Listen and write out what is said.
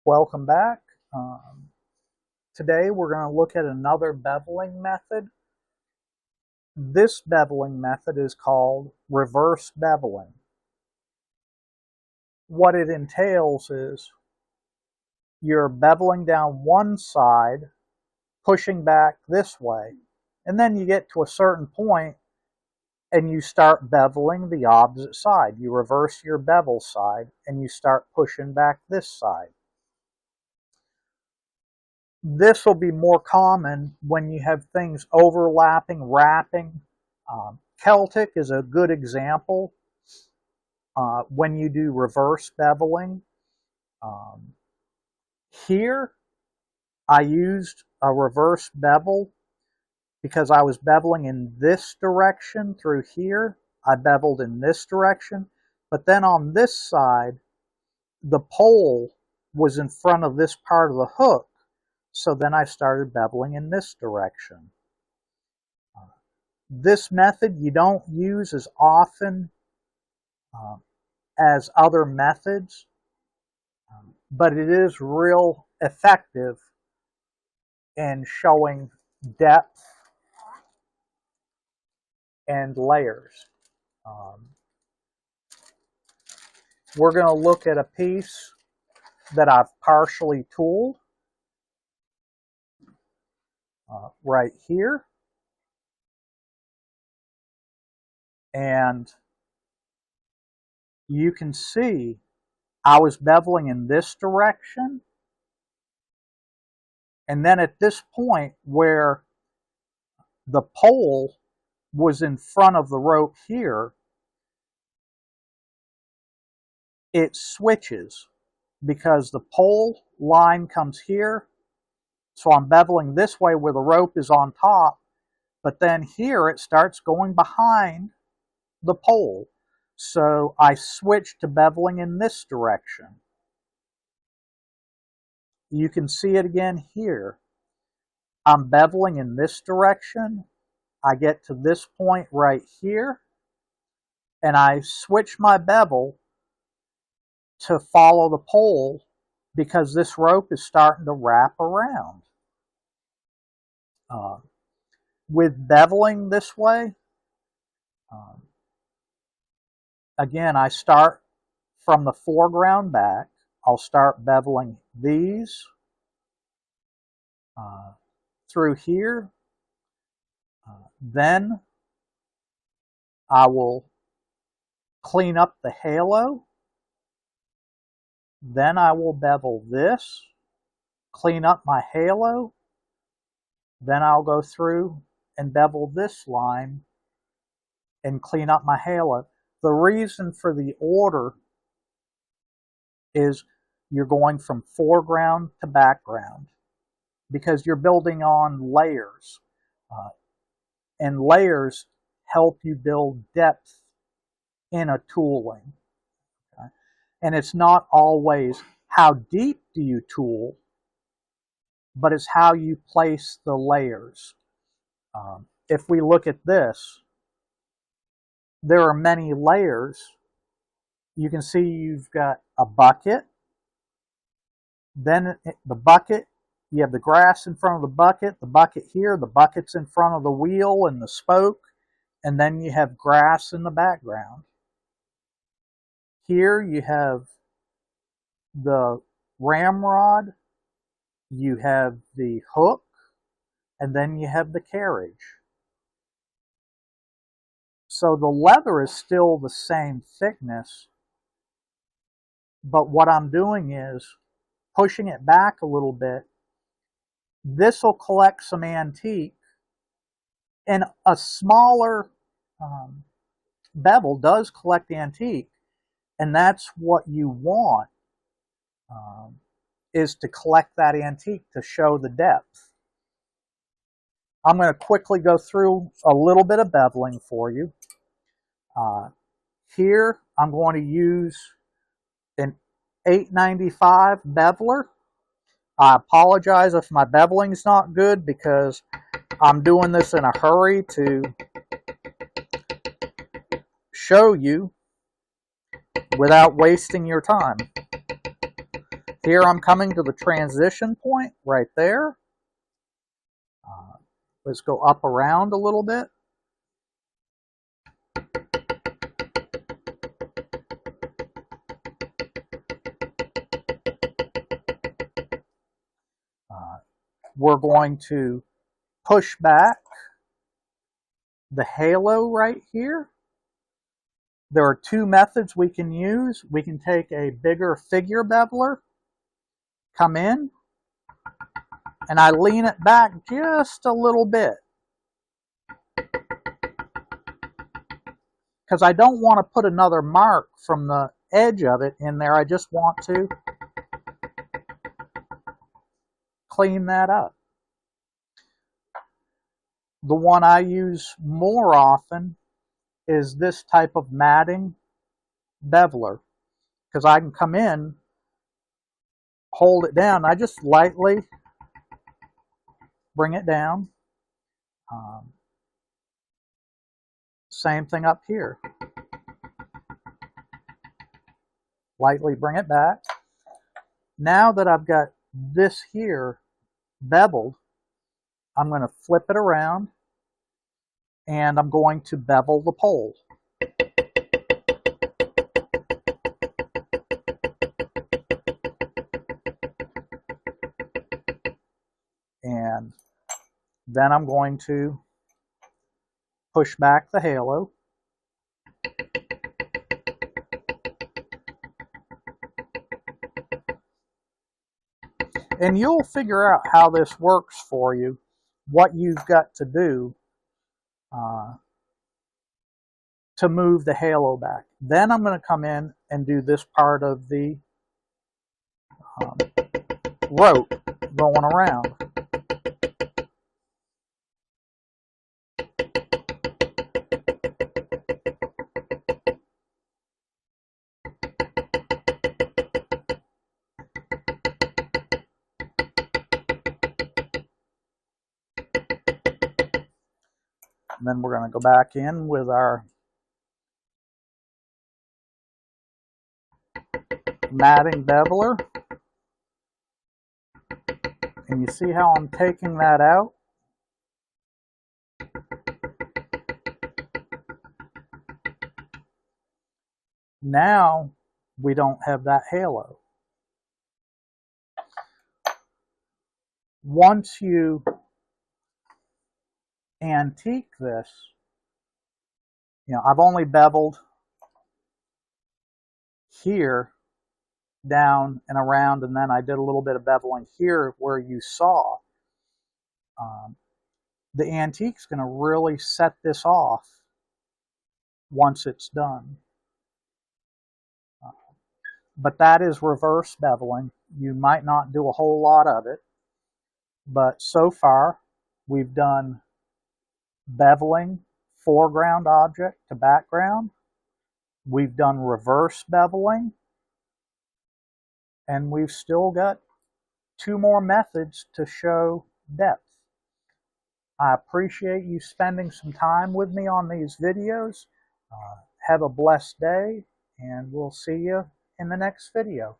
Welcome back. Today we're going to look at another beveling method. This beveling method is called reverse beveling. What it entails is you're beveling down one side, pushing back this way, and then you get to a certain point and you start beveling the opposite side. You reverse your bevel side and you start pushing back this side. This will be more common when you have things overlapping, wrapping. Celtic is a good example when you do reverse beveling. Here, I used a reverse bevel because I was beveling in this direction through here. I beveled in this direction, but then on this side, the pole was in front of this part of the hook. So then I started beveling in this direction. This method you don't use as often as other methods, but it is real effective in showing depth and layers. We're going to look at a piece that I've partially tooled right here. And you can see I was beveling in this direction. And then at this point where the pole was in front of the rope here, it switches because the pole line comes here. So I'm beveling this way where the rope is on top, but then here it starts going behind the pole. So I switch to beveling in this direction. You can see it again here. I'm beveling in this direction. I get to this point right here, and I switch my bevel to follow the pole because this rope is starting to wrap around. With beveling this way, again, I start from the foreground back. I'll start beveling these through here. Then I will clean up the halo. Then I will bevel this, clean up my halo. Then I'll go through and bevel this line and clean up my halo. The reason for the order is you're going from foreground to background because you're building on layers. And layers help you build depth in a tooling. Okay? And it's not always how deep do you tool, but it's how you place the layers. If we look at this, there are many layers. You can see you've got a bucket. Then the bucket, you have the grass in front of the bucket here, the bucket's in front of the wheel and the spoke, and then you have grass in the background. Here you have the ramrod, you have the hook, and then you have the carriage. So the leather is still the same thickness, but what I'm doing is pushing it back a little bit. This will collect some antique, and a smaller bevel does collect antique, and that's what you want, is to collect that antique to show the depth. I'm going to quickly go through a little bit of beveling for you. Here I'm going to use an 895 beveler. I apologize if my beveling's not good because I'm doing this in a hurry to show you without wasting your time. Here I'm coming to the transition point right there. Let's go up around a little bit. We're going to push back the halo right here. There are two methods we can use. We can take a bigger figure beveler, come in, and I lean it back just a little bit, because I don't want to put another mark from the edge of it in there. I just want to clean that up. The one I use more often is this type of matting beveler, because I can come in, hold it down, I just lightly bring it down. Same thing up here. Lightly bring it back. Now that I've got this here beveled, I'm going to flip it around and I'm going to bevel the pole. And then I'm going to push back the halo. And you'll figure out how this works for you, what you've got to do to move the halo back. Then I'm going to come in and do this part of the rope going around. And then we're going to go back in with our matting beveler. And you see how I'm taking that out? Now we don't have that halo. Once you antique this, I've only beveled here, down and around, and then I did a little bit of beveling here where you saw. The antique's going to really set this off once it's done. But that is reverse beveling. You might not do a whole lot of it, but so far we've done beveling foreground object to background. We've done reverse beveling, and we've still got two more methods to show depth. I appreciate you spending some time with me on these videos. Have a blessed day, and we'll see you in the next video.